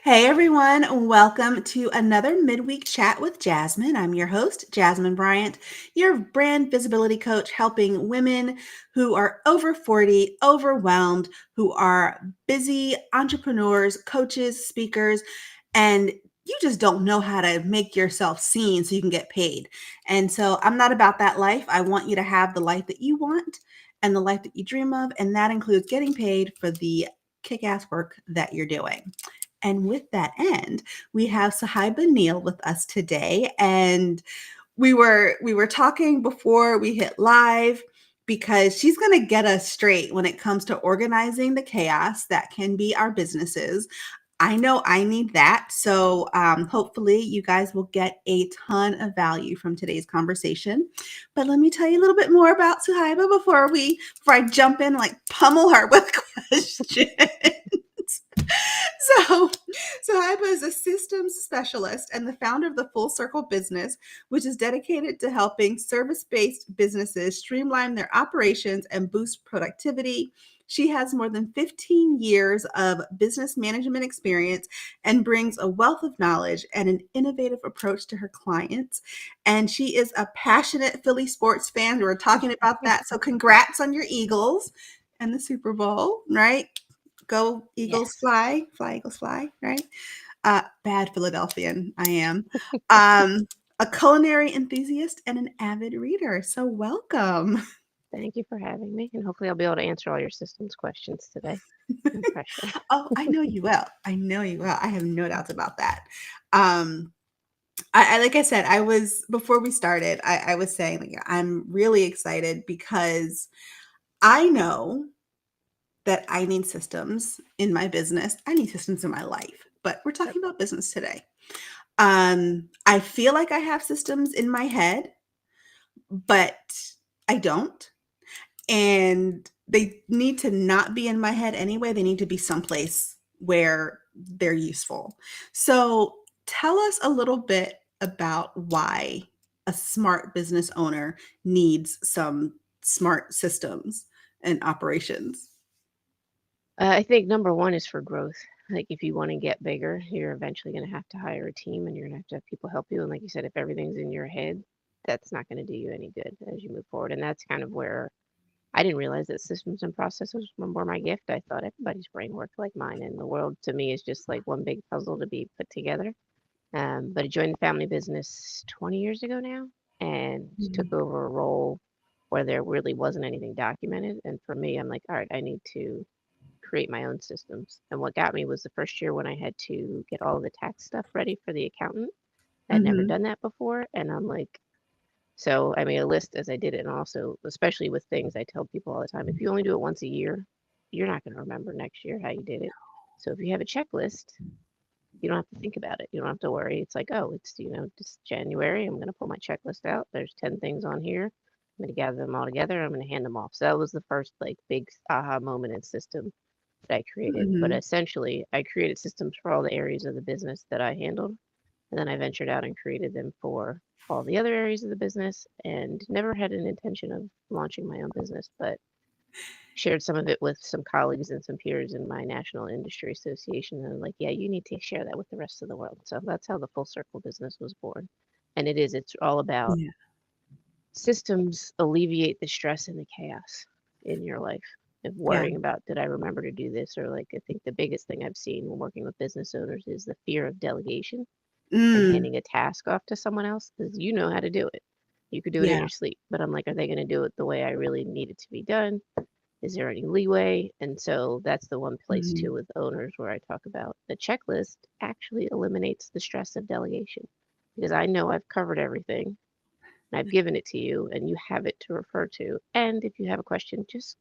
Hey everyone, welcome to another midweek chat with Jasmin. I'm your host, Jasmin Bryant, your brand visibility coach, helping women who are over 40, overwhelmed, who are busy entrepreneurs, coaches, speakers, and you just don't know how to make yourself seen so you can get paid. And so I'm not about that life. I want you to have the life that you want and the life that you dream of, and that includes getting paid for the kick-ass work that you're doing. And with that end, we have Suhaiba Neill with us today. And we were talking before we hit live because she's going to get us straight when it comes to organizing the chaos that can be our businesses. I know I need that. So hopefully you guys will get a ton of value from today's conversation. But let me tell you a little bit more about Suhaiba before I jump in like pummel her with questions. So, Suhaiba is a systems specialist and the founder of the Full Circle Business, which is dedicated to helping service based businesses streamline their operations and boost productivity. She has more than 15 years of business management experience and brings a wealth of knowledge and an innovative approach to her clients. And she is a passionate Philly sports fan. We were talking about that. So, congrats on your Eagles and the Super Bowl, right? Go Eagles Yes. fly, fly Eagles fly, right? Bad Philadelphian, I am. Um, a culinary enthusiast and an avid reader. So welcome. Thank you for having me. And hopefully I'll be able to answer all your systems questions today. No pressure. Oh, I know you will. I know you will. I have no doubts about that. Um, I like I said, I was before we started, I was saying like I'm really excited because I know that I need systems in my business. I need systems in my life, but we're Yep. talking about business today. I feel like I have systems in my head, but I don't. And they need to not be in my head anyway. They need to be someplace where they're useful. So tell us a little bit about why a smart business owner needs some smart systems and operations. I think number one is for growth. Like if you want to get bigger, you're eventually going to have to hire a team and you're going to have people help you. And like you said, if everything's in your head, that's not going to do you any good as you move forward. And that's kind of where I didn't realize that systems and processes were more my gift. I thought everybody's brain worked like mine, and the world to me is just like one big puzzle to be put together. But I joined the family business 20 years ago now and took Mhm. over a role where there really wasn't anything documented. And for me, I'm like, all right, I need to create my own systems. And what got me was the first year when I had to get all of the tax stuff ready for the accountant. I'd never Mhm. done that before. And I'm like, so I made a list as I did it. And also, especially with things, I tell people all the time, if you only do it once a year, you're not going to remember next year how you did it. So if you have a checklist, you don't have to think about it. You don't have to worry. It's like, oh, it's January. I'm going to pull my checklist out. There's 10 things on here. I'm going to gather them all together. I'm going to hand them off. So that was the first like big aha moment in system that I created. But Mhm. essentially, I created systems for all the areas of the business that I handled. And then I ventured out and created them for all the other areas of the business and never had an intention of launching my own business, but shared some of it with some colleagues and some peers in my national industry association. And I'm like, yeah, you need to share that with the rest of the world. So that's how the full circle business was born. And it's all about Yeah. systems alleviate the stress and the chaos in your life of Yeah. worrying about, did I remember to do this? Or like, I think the biggest thing I've seen when working with business owners is the fear of delegation and Mm. handing a task off to someone else because you know how to do it. You could do it in Yeah. your sleep. But I'm like, are they going to do it the way I really need it to be done? Is there any leeway? And so that's the one place Mhm. too with owners where I talk about the checklist actually eliminates the stress of delegation because I know I've covered everything and I've given it to you and you have it to refer to. And if you have a question, just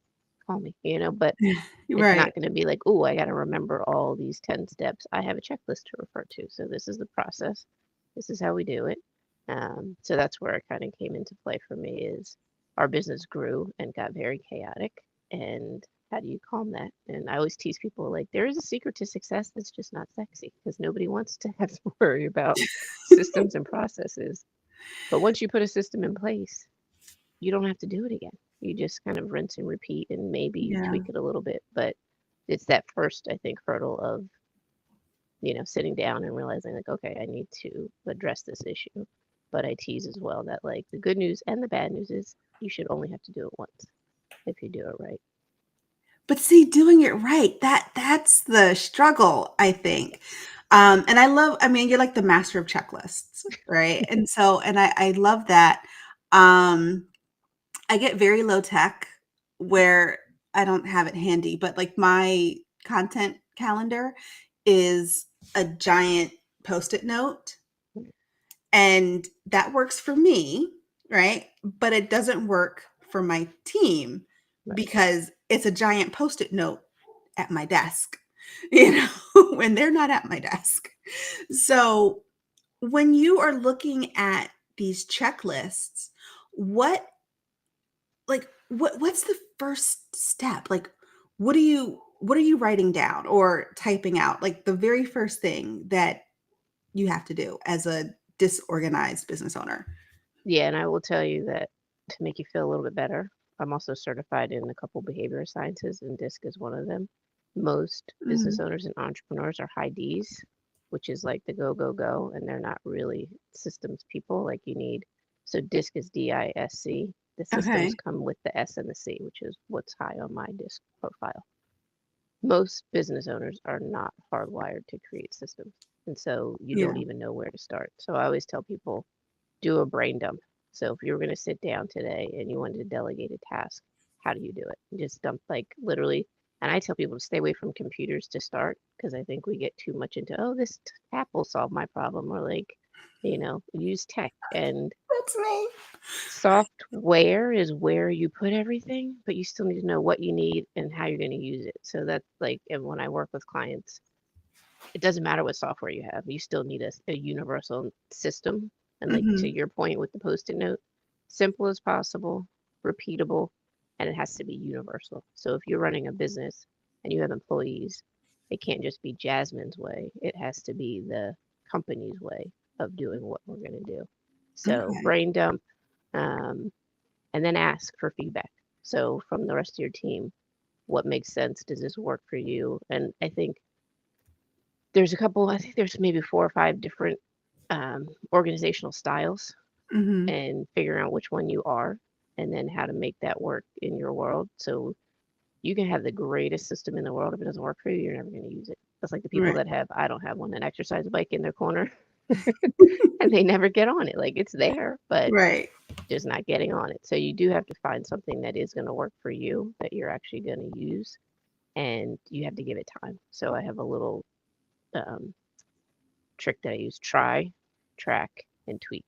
call me. But it's Right. not going to be like, oh, I got to remember all these 10 steps. I have a checklist to refer to. So this is the process. This is how we do it. So that's where it kind of came into play for me is our business grew and got very chaotic. And how do you calm that? And I always tease people like there is a secret to success that's just not sexy because nobody wants to have to worry about systems and processes. But once you put a system in place, you don't have to do it again. You just kind of rinse and repeat and maybe Yeah. tweak it a little bit. But it's that first, I think, hurdle of sitting down and realizing like, okay, I need to address this issue. But I tease as well that like the good news and the bad news is you should only have to do it once if you do it right. But see, doing it right, that's the struggle, I think. And I mean, you're like the master of checklists, right? And so, and I love that. Um, I get very low tech where I don't have it handy, but like my content calendar is a giant post-it note, and that works for me, right? But it doesn't work for my team Right. because it's a giant post-it note at my desk, you know, when they're not at my desk. So when you are looking at these checklists, what what's the first step? Like what are you writing down or typing out? Like the very first thing that you have to do as a disorganized business owner. Yeah, and I will tell you that to make you feel a little bit better, I'm also certified in a couple behavioral sciences, and DISC is one of them. Most business Mhm. owners and entrepreneurs are high Ds, which is like the go, go, go, and they're not really systems people like you need. So DISC is DISC. The systems Okay. come with the S and the C, which is what's high on my DISC profile. Most business owners are not hardwired to create systems. And so you don't Yeah. even know where to start. So I always tell people do a brain dump. So if you were going to sit down today and you wanted to delegate a task, how do you do it? You just dump like literally. And I tell people to stay away from computers to start because I think we get too much into, oh, this app will solve my problem, or like, use tech. And That's me. software is where you put everything, but you still need to know what you need and how you're going to use it. So that's like, and when I work with clients, it doesn't matter what software you have, you still need a universal system. And like to Mhm. your point with the post-it note, simple as possible, repeatable, and it has to be universal. So if you're running a business and you have employees, it can't just be Jasmine's way. It has to be the company's way of doing what we're going to do. So Okay. brain dump, um, and then ask for feedback. So from the rest of your team, what makes sense? Does this work for you? And I think there's maybe 4 or 5 different organizational styles, Mhm. and figuring out which one you are and then how to make that work in your world. So you can have the greatest system in the world. If it doesn't work for you, you're never going to use it. That's like the people Right. that I don't have one, an exercise bike in their corner and they never get on it. Like it's there, but Right. just not getting on it. So you do have to find something that is going to work for you that you're actually going to use, and you have to give it time. So I have a little um, trick that I use: try, track, and tweak.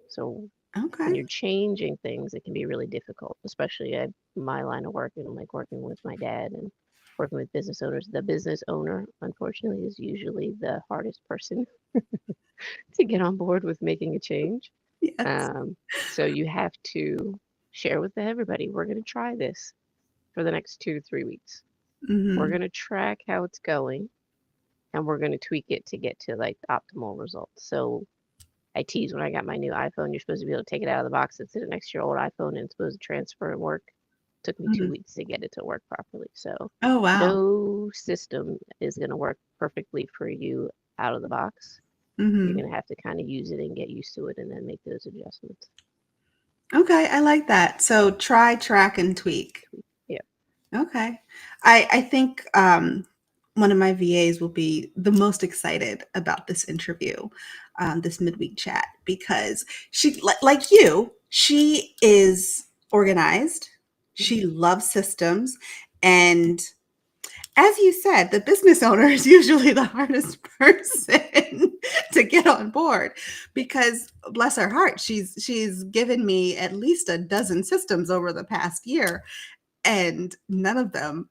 So when Okay. you're changing things, it can be really difficult, especially at my line of work and like working with my dad and working with business owners. The business owner, unfortunately, is usually the hardest person to get on board with making a change. Yes. Um, so you have to share with everybody, we're going to try this for the next 2 to 3 weeks. We're Mhm. going to track how it's going, and we're going to tweak it to get to like optimal results. So I tease when I got my new iPhone, you're supposed to be able to take it out of the box and sit it next to your old iPhone and it's supposed to transfer and work. It took me two Mhm. weeks to get it to work properly. So Oh, wow. no system is going to work perfectly for you out of the box. You're Mhm. going to have to kind of use it and get used to it and then make those adjustments. Okay, I like that. So try, track, and tweak. Yeah. Okay. I think one of my VAs will be the most excited about this interview, this midweek chat, because like you, she is organized. Mhm. She loves systems. And as you said, the business owner is usually the hardest person to get on board because bless her heart, she's given me at least a dozen systems over the past year and none of them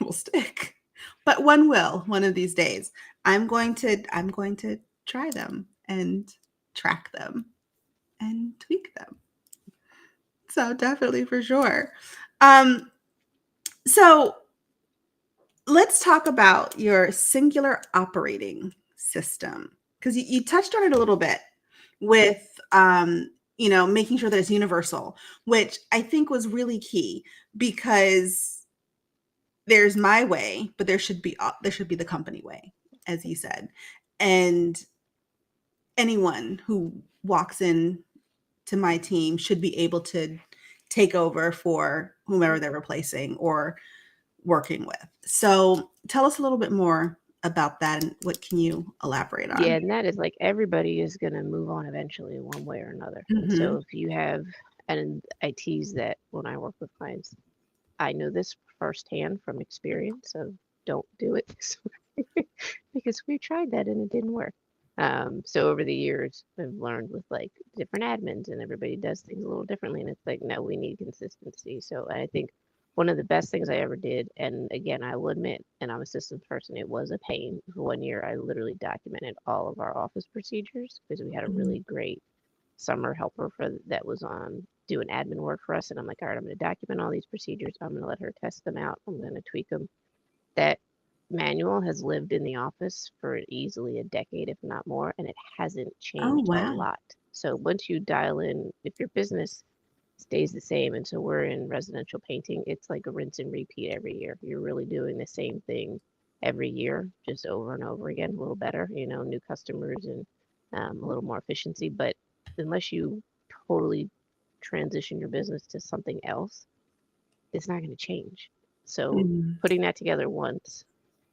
will stick. But one will one of these days. I'm going to try them and track them and tweak them. So definitely for sure. Um, so let's talk about your singular operating system because you touched on it a little bit with making sure that it's universal, which I think was really key because there's my way, but there should be the company way. as you said. And anyone who walks in to my team should be able to take over for whomever they're replacing or working with. So tell us a little bit more about that and what can you elaborate Yeah, on? and that is like everybody is going to move on eventually one way or another. And so Mm-hmm. if you have, and I tease that when I work with clients, I know this firsthand from experience of don't do it this way because we tried that and it didn't work. So over the years, I've learned with like different admins and everybody does things a little differently. And it's like, no, we need consistency. So I think one of the best things I ever did, and again, I will admit, and I'm a systems person, it was a pain. For 1 year, I literally documented all of our office procedures because we had a Mm-hmm. really great summer helper for that was on doing admin work for us. And I'm like, all right, I'm going to document all these procedures. I'm going to let her test them out. I'm going to tweak them. That manual has lived in the office for easily a decade, if not more, and it hasn't Oh, changed a wow. lot. So once you dial in, if your business stays the same, and so we're in residential painting, it's like a rinse and repeat every year. You're really doing the same thing every year, just over and over again, a little better, new customers and a little more efficiency. But unless you totally transition your business to something else, it's not going to change. So Mm-hmm. putting that together once,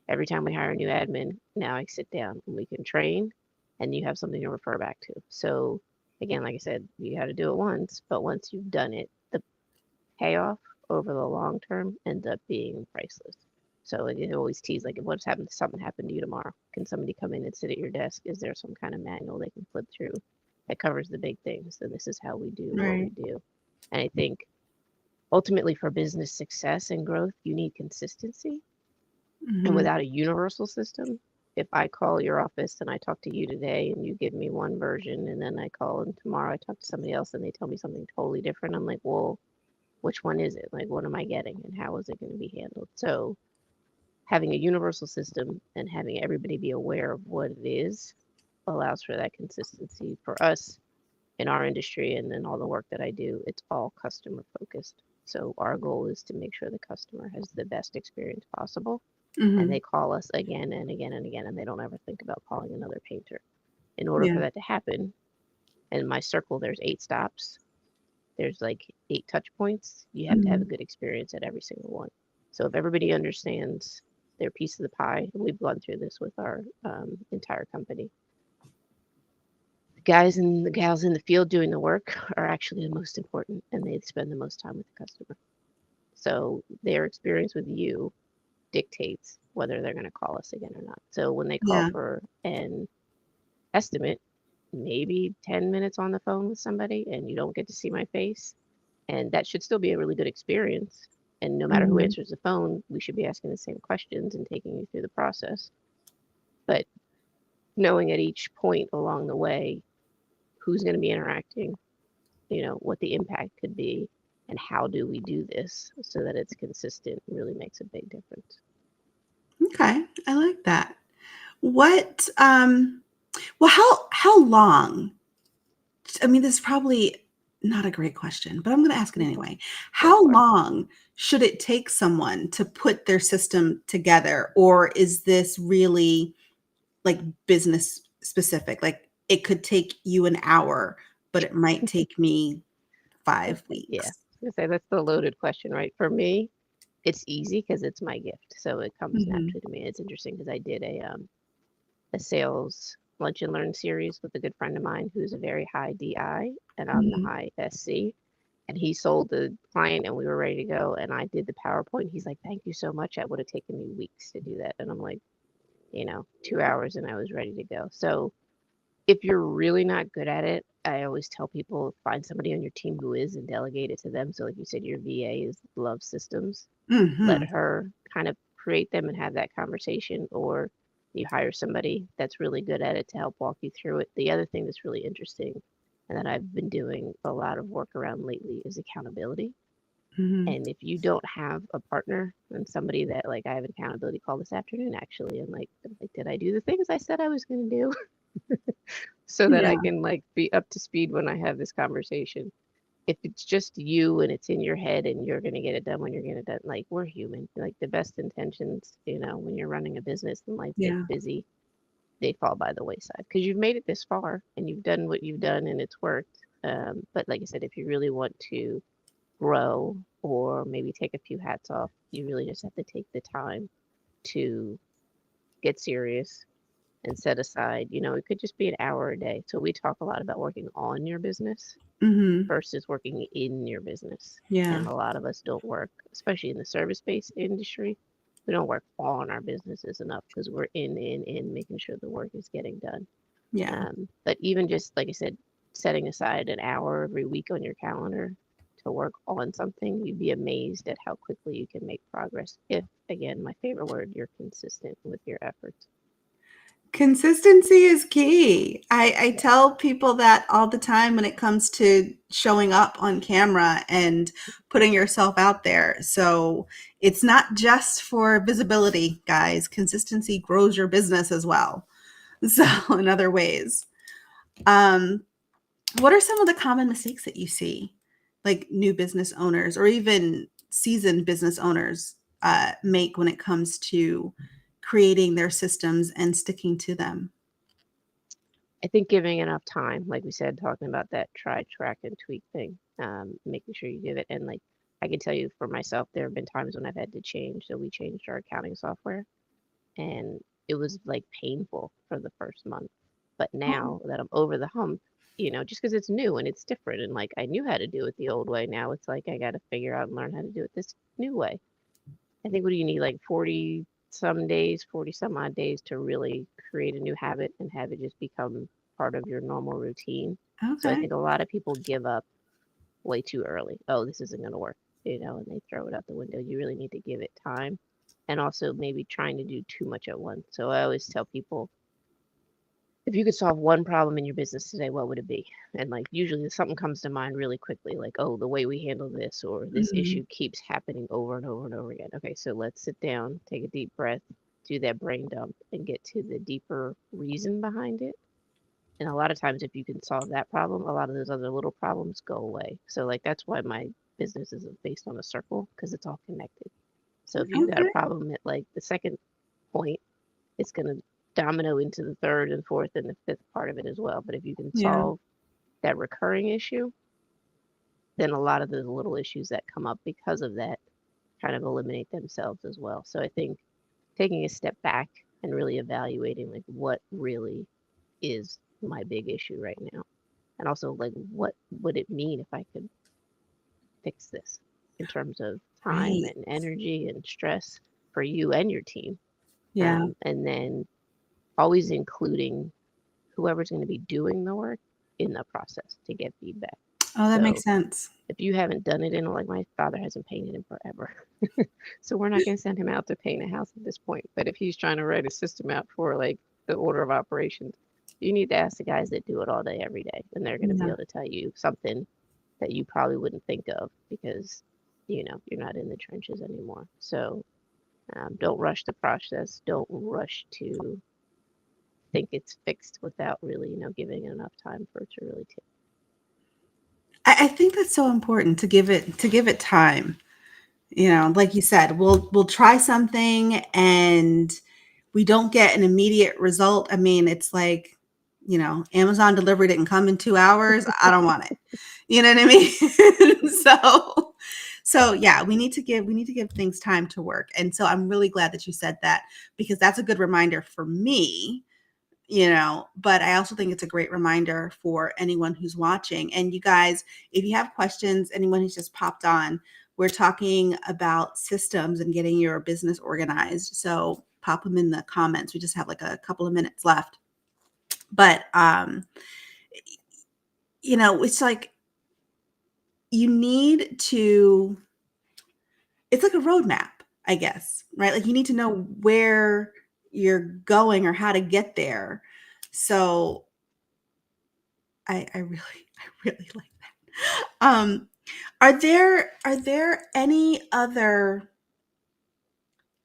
every time we hire a new admin, now I sit down and we can train and you have something to refer back to. So again, like I said, you got to do it once, but once you've done it, the payoff over the long term ends up being priceless. So it always tease like, what's happened? Something happened to you tomorrow. Can somebody come in and sit at your desk? Is there some kind of manual they can flip through that covers the big things? So this is how we do what we Right. do. And I think ultimately for business success and growth, you need consistency. And Mm-hmm. without a universal system, if I call your office and I talk to you today and you give me one version, and then I call and tomorrow I talk to somebody else and they tell me something totally different, I'm like, well, which one is it? Like, what am I getting and how is it going to be handled? So, having a universal system and having everybody be aware of what it is allows for that consistency. For us in our industry and then all the work that I do, it's all customer focused. So, our goal is to make sure the customer has the best experience possible and Mm-hmm. they call us again and again and again, and they don't ever think about calling another painter. In order Yeah. for that to happen, in my circle, there's 8 stops. There's like 8 touch points. You have to have Mm-hmm. a good experience at every single one. So if everybody understands their piece of the pie, and we've gone through this with our entire company, the guys and the gals in the field doing the work are actually the most important, and they spend the most time with the customer. So their experience with you dictates whether they're going to call us again or not. So when they call Yeah. for an estimate, maybe 10 minutes on the phone with somebody and you don't get to see my face, and that should still be a really good experience. And no matter who Mm-hmm. answers the phone, we should be asking the same questions and taking you through the process. But knowing at each point along the way who's going to be interacting, what the impact could be, and how do we do this so that it's consistent really makes a big difference. Okay. I like that. What well how long, I mean, this is probably not a great question, but I'm going to ask it anyway. Go How for it. long should it take someone to put their system together? Or is this really like business specific? Like it could take you an hour, but it might take me That's 5 yeah. I weeks. was gonna say that's the loaded question, right? For me, it's easy because it's my gift, so it comes Hmm. naturally to me. It's interesting because I did a sales lunch and learn series with a good friend of mine who's a very high DI and I'm the Hmm. high SC. And he sold the client and we were ready to go. And I did the PowerPoint. He's like, thank you so much. That would have taken me weeks to do that. And I'm like, 2 hours and I was ready to go. So if you're really not good at it, I always tell people find somebody on your team who is and delegate it to them. So like you said, your VA is love systems. Let Hmm. her kind of create them and have that conversation, or you hire somebody that's really good at it to help walk you through it. The other thing that's really interesting and that I've been doing a lot of work around lately is accountability. Hmm. And if you don't have a partner and somebody that like I have an accountability call this afternoon actually, and like did I do the things I said I was going to do so that I Yeah. can like be up to speed when I have this conversation. If it's just you and it's in your head and you're going to get it done when you're going to done, like we're human, like the best intentions, when you're running a business and life gets Yeah. busy. they fall by the wayside because you've made it this far and you've done what you've done and it's worked. But like I said, if you really want to grow or maybe take a few hats off, you really just have to take the time to get serious and set aside, it could just be an hour a day. So we talk a lot about working on your business Mm-hmm. versus working in your business. Yeah. And a lot of us don't work, especially in the service-based industry, we don't work on our businesses enough because we're in making sure the work is getting done. Yeah. But even just like I said, setting aside an hour every week on your calendar to work on something, you'd be amazed at how quickly you can make progress. If, again, my favorite word, you're consistent with your efforts. Consistency is key. I Yeah. tell people that all the time when it comes to showing up on camera and putting yourself out there. So it's not just for visibility, guys. Consistency grows your business as well. So in other ways. Um, what are some of the common mistakes that you see, like new business owners or even seasoned business owners make when it comes to creating their systems and sticking to them? I think giving enough time, like we said, talking about that try, track, and tweak thing, making sure you give it. And like I can tell you for myself, there have been times when I've had to change. So we changed our accounting software, and it was like painful for the first month. But Oh, now that I'm over the hump, just because it's new and it's different, and like I knew how to do it the old way, now it's like I got to figure out and learn how to do it this new way. I think what do you need, like 40 some days, 40 some odd days to really create a new habit and have it just become part of your normal routine. So I okay. think a lot of people give up way too early. Oh, this isn't going to work, and they throw it out the window. You really need to give it time and also maybe trying to do too much at once. So I always tell people if you could solve one problem in your business today, what would it be? And like usually something comes to mind really quickly, like, oh, the way we handle this or this Mhm. issue keeps happening over and over and over again. Okay, so let's sit down, take a deep breath, do that brain dump, and get to the deeper reason behind it. And a lot of times, if you can solve that problem, a lot of those other little problems go away. So, like, that's why my business is based on a circle because it's all connected. So, if you've got a Okay. problem at like the second point, it's going to domino into the third and fourth and the fifth part of it as well. But if you can Yeah. solve that recurring issue, then a lot of those little issues that come up because of that kind of eliminate themselves as well. So I think taking a step back and really evaluating like what really is my big issue right now. And also like what would it mean if I could fix this in terms of time Right. and energy and stress for you and your team. Yeah. And then always including whoever's going to be doing the work in the process to get feedback. Oh, that makes So sense. if you haven't done it in, like my father hasn't painted in forever, so we're not going to send him out to paint a house at this point. But if he's trying to write a system out for like the order of operations, you need to ask the guys that do it all day, every day, and they're going to be Yeah. able to tell you something that you probably wouldn't think of because you're not in the trenches anymore. So don't rush the process. Don't rush to think it's fixed without really, giving enough time for it to really take. I think that's so important to give it time. You know, like you said, we'll try something and we don't get an immediate result. I mean, it's like, Amazon delivery didn't come in 2 hours. I don't want it. You know what I mean? So yeah, we need to give things time to work. And so I'm really glad that you said that because that's a good reminder for me, but I also think it's a great reminder for anyone who's watching. And you guys, if you have questions, anyone who's just popped on, we're talking about systems and getting your business organized. So pop them in the comments. We just have like a couple of minutes left. But it's like you need to it's like a roadmap, I guess, right? Like you need to know where you're going or how to get there. So I really I really like that. Are there any other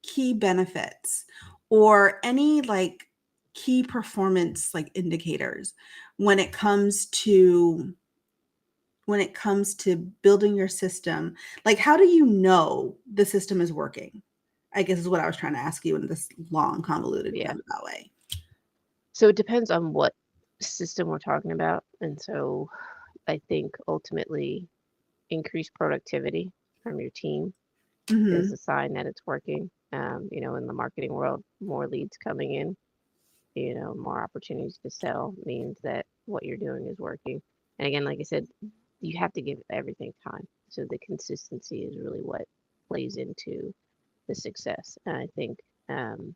key benefits or any like key performance like indicators when it comes to building your system? Like how do you know the system is working? I guess is what I was trying to ask you in this long convoluted Yeah. roundabout way. So it depends on what system we're talking about. And so I think ultimately increased productivity from your team is Hmm. a sign that it's working. In the marketing world, more leads coming in, more opportunities to sell means that what you're doing is working. And again, like I said, you have to give everything time. So the consistency is really what plays into the success. And I think um,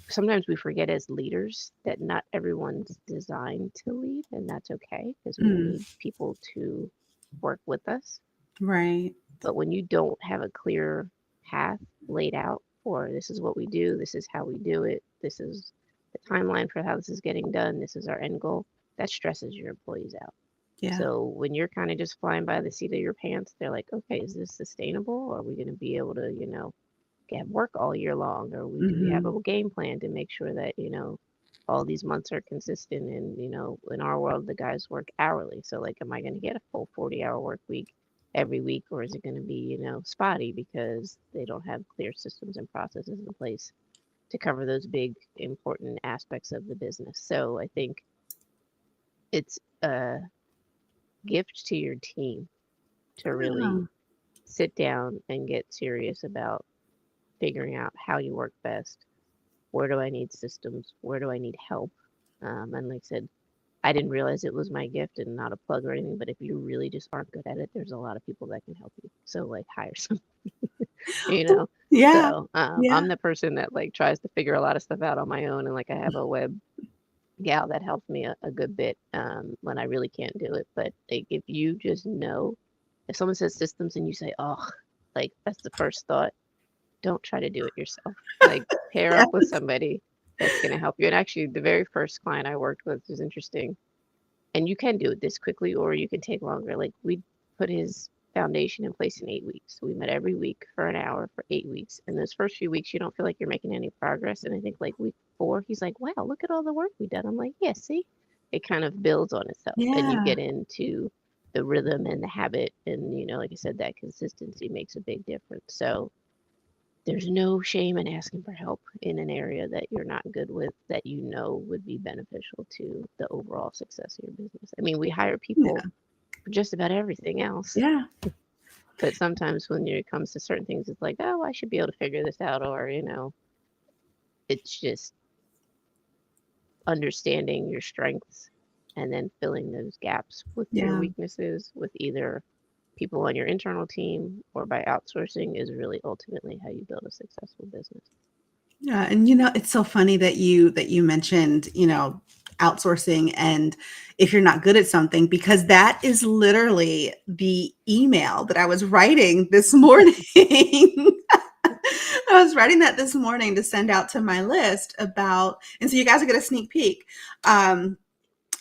sometimes we forget as leaders that not everyone's designed to lead, and that's okay because we Mm. need people to work with us. Right. But when you don't have a clear path laid out for this is what we do, this is how we do it, this is the timeline for how this is getting done, this is our end goal, that stresses your employees out. Yeah. So when you're kind of just flying by the seat of your pants, they're like, okay, is this sustainable? Are we going to be able to, get work all year long? Or do we have Hmm. a game plan to make sure that, all these months are consistent? And, in our world, the guys work hourly. So, like, am I going to get a full 40-hour work week every week? Or is it going to be, spotty because they don't have clear systems and processes in place to cover those big, important aspects of the business? So, I think it's a gift to your team to really Yeah. sit down and get serious about figuring out how you work best. Where do I need systems? Where do I need help? And like I said, I didn't realize it was my gift and not a plug or anything, but if you really just aren't good at it, there's a lot of people that can help you. So like hire some, you know. Yeah. So Yeah. I'm the person that like tries to figure a lot of stuff out on my own, and like I have a web gal that helps me a good bit when I really can't do it. But like if you just know, if someone says systems and you say, oh, like that's the first thought, don't try to do it yourself. Like pair up with Yes. somebody that's going to help you. And actually, the very first client I worked with was interesting. And you can do it this quickly, or you can take longer. Like we put his foundation in place in 8 weeks. So we met every week for an hour for 8 weeks. And those first few weeks, you don't feel like you're making any progress. And I think like week 4, he's like, "Wow, look at all the work we done." I'm like, "Yeah, see, it kind of builds on itself, and you Yeah. get into the rhythm and the habit. And like I said, that consistency makes a big difference. So there's no shame in asking for help in an area that you're not good with that would be beneficial to the overall success of your business. I mean, we hire people Yeah. for just about everything else, Yeah. but sometimes when it comes to certain things, it's like, oh, I should be able to figure this out, or it's just understanding your strengths and then filling those gaps with your Yeah. weaknesses with either people on your internal team or by outsourcing is really ultimately how you build a successful business. Yeah, and it's so funny that you mentioned, outsourcing and if you're not good at something because that is literally the email that I was writing this morning. I was writing that this morning to send out to my list about, and so you guys will get a sneak peek. Um,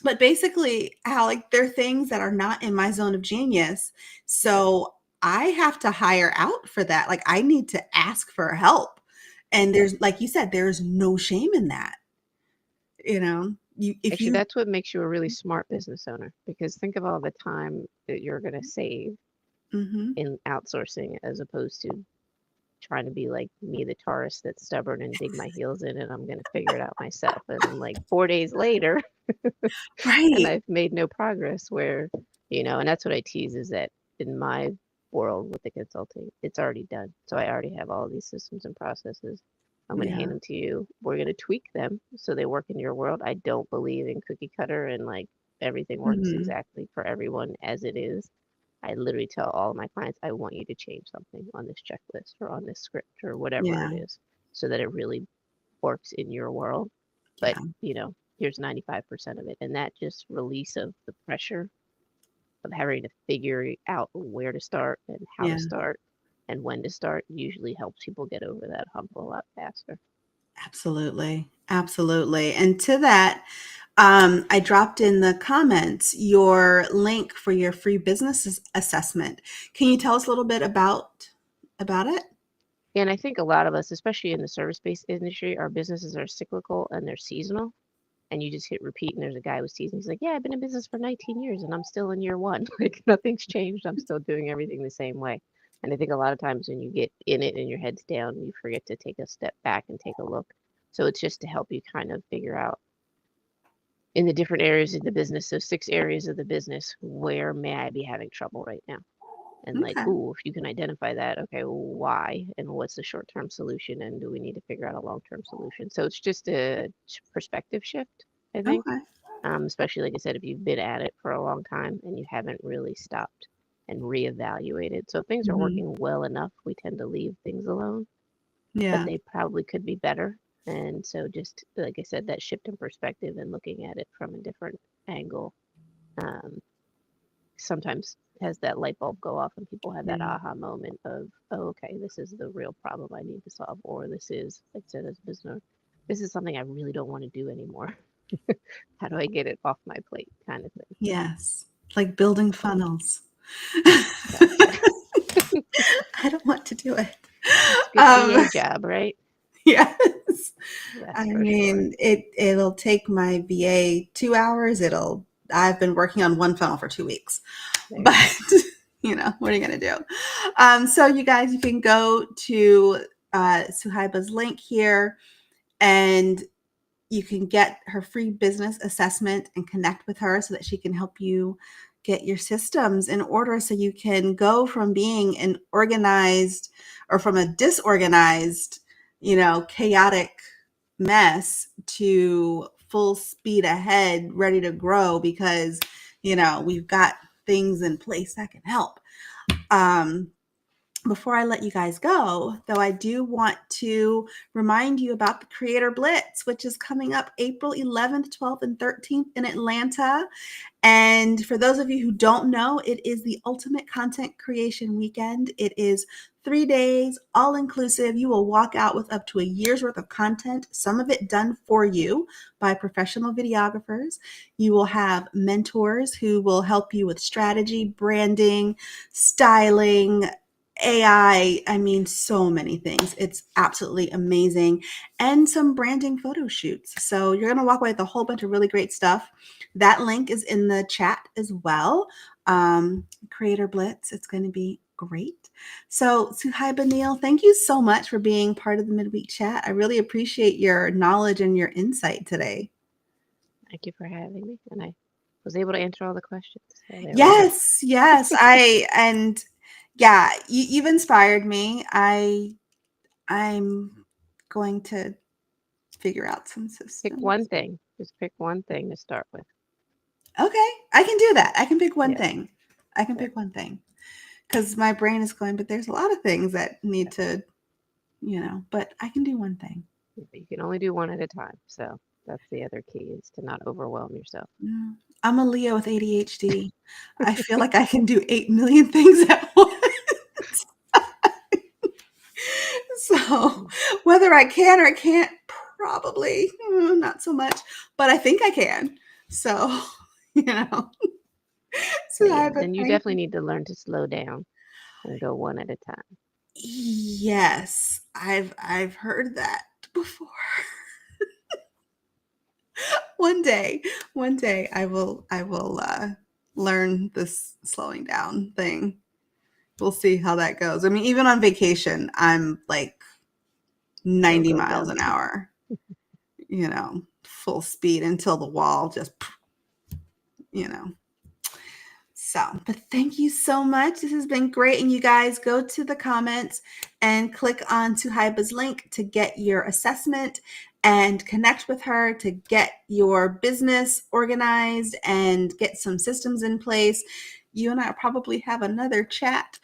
but basically how like there are things that are not in my zone of genius. So I have to hire out for that. Like I need to ask for help. And there's like you said, there's no shame in that. You if Actually, you that's what makes you a really smart business owner because think of all the time that you're going to save Mhm. in outsourcing as opposed to trying to be like me, the Taurus that's stubborn and dig my heels in and I'm going to figure it out myself. And then, like 4 days later, and Right. I've made no progress. And that's what I tease is that in my world with the consulting, it's already done. So I already have all these systems and processes. I'm going to Yeah. hand them to you. We're going to tweak them so they work in your world. I don't believe in cookie cutter and like everything works Mhm. exactly for everyone as it is. I literally tell all of my clients, I want you to change something on this checklist or on this script or whatever it Yeah. is so that it really works in your world. But, Yeah. here's 95% of it. And that just release of the pressure of having to figure out where to start and how to Yeah. start and when to start usually helps people get over that hump a lot faster. Absolutely. Absolutely. And to that, I dropped in the comments your link for your free business assessment. Can you tell us a little bit about it? And I think a lot of us, especially in the service-based industry, our businesses are cyclical and they're seasonal. And you just hit repeat, and there's a guy with teasing. He's like, "Yeah, I've been in business for 19 years, and I'm still in year one. Like nothing's changed. I'm still doing everything the same way." And I think a lot of times when you get in it and your head's down, you forget to take a step back and take a look. So it's just to help you kind of figure out in the different areas of the business. So 6 areas of the business, where may I be having trouble right now? And like, Okay. ooh, if you can identify that, okay, well, why? And what's the short-term solution? And do we need to figure out a long-term solution? So it's just a perspective shift, I think. Okay. Especially like I said, if you've been at it for a long time and you haven't really stopped and reevaluated. So if things are Hmm. working well enough, we tend to leave things alone, but Yeah. they probably could be better. And so just like I said, that shift in perspective and looking at it from a different angle um, sometimes has that light bulb go off and people have that Yeah. aha moment of, oh, okay, this is the real problem I need to solve, or this is, like I said, as a business, this is something I really don't want to do anymore. How do I get it off my plate, kind of thing. Yes. Like building funnels. Gotcha. I don't want to do it. It's a good Um, VA job, right? yes. I That's for sure. mean, it'll take my VA 2 hours. I've been working on one funnel for 2 weeks, There but you go. what are you going to do? So you guys, you can go to Suhaiba's link here and you can get her free business assessment and connect with her so that she can help you get your systems in order so you can go from being an organized or from a disorganized, chaotic mess to full speed ahead, ready to grow because, we've got things in place that can help. Um, Before I let you guys go, though, I do want to remind you about the Creator Blitz, which is coming up April 11th, 12th, and 13th in Atlanta. And for those of you who don't know, it is the ultimate content creation weekend. It is 3 days, all inclusive. You will walk out with up to a year's worth of content, some of it done for you by professional videographers. You will have mentors who will help you with strategy, branding, styling, AI, I mean, so many things. It's absolutely amazing. And some branding photo shoots. So you're going to walk away with a whole bunch of really great stuff. That link is in the chat as well. Creator Blitz, it's going to be great. So, Suhaiba Neill, thank you so much for being part of the Midweek Chat. I really appreciate your knowledge and your insight today. Thank you for having me. And I was able to answer all the questions. So there we go. Yes, yes. And yeah, you've inspired me. I'm going to figure out some Pick one systems. thing. Just pick one thing to start with. Okay, I can do that. I can pick one Yeah. thing. I can Yeah. pick one thing because my brain is going, but there's a lot of things that need Yeah. to, but I can do one thing. You can only do one at a time. So that's the other key is to not overwhelm yourself. Yeah. I'm a Leo with ADHD. I feel like I can do 8 million things at once. So whether I can or I can't, probably not so much, but I think I can. So, you know, so But I yeah, but then you thank definitely you. need to learn to slow down and go one at a time. Yes, I've heard that before. One day, one day I will learn this slowing down thing. We'll see how that goes. I mean, even on vacation, I'm like Go, 90 go, miles go. an hour, full speed until the wall just, you know. So, but thank you so much. This has been great. And you guys go to the comments and click on Suhaiba's link to get your assessment and connect with her to get your business organized and get some systems in place. You and I probably have another chat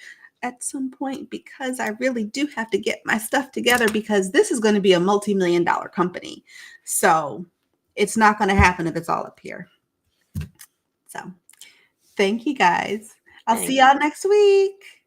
at some point because I really do have to get my stuff together because this is going to be a multi-million-dollar company. So it's not going to happen if it's all up here. So thank you guys. I'll see Thanks. y'all next week.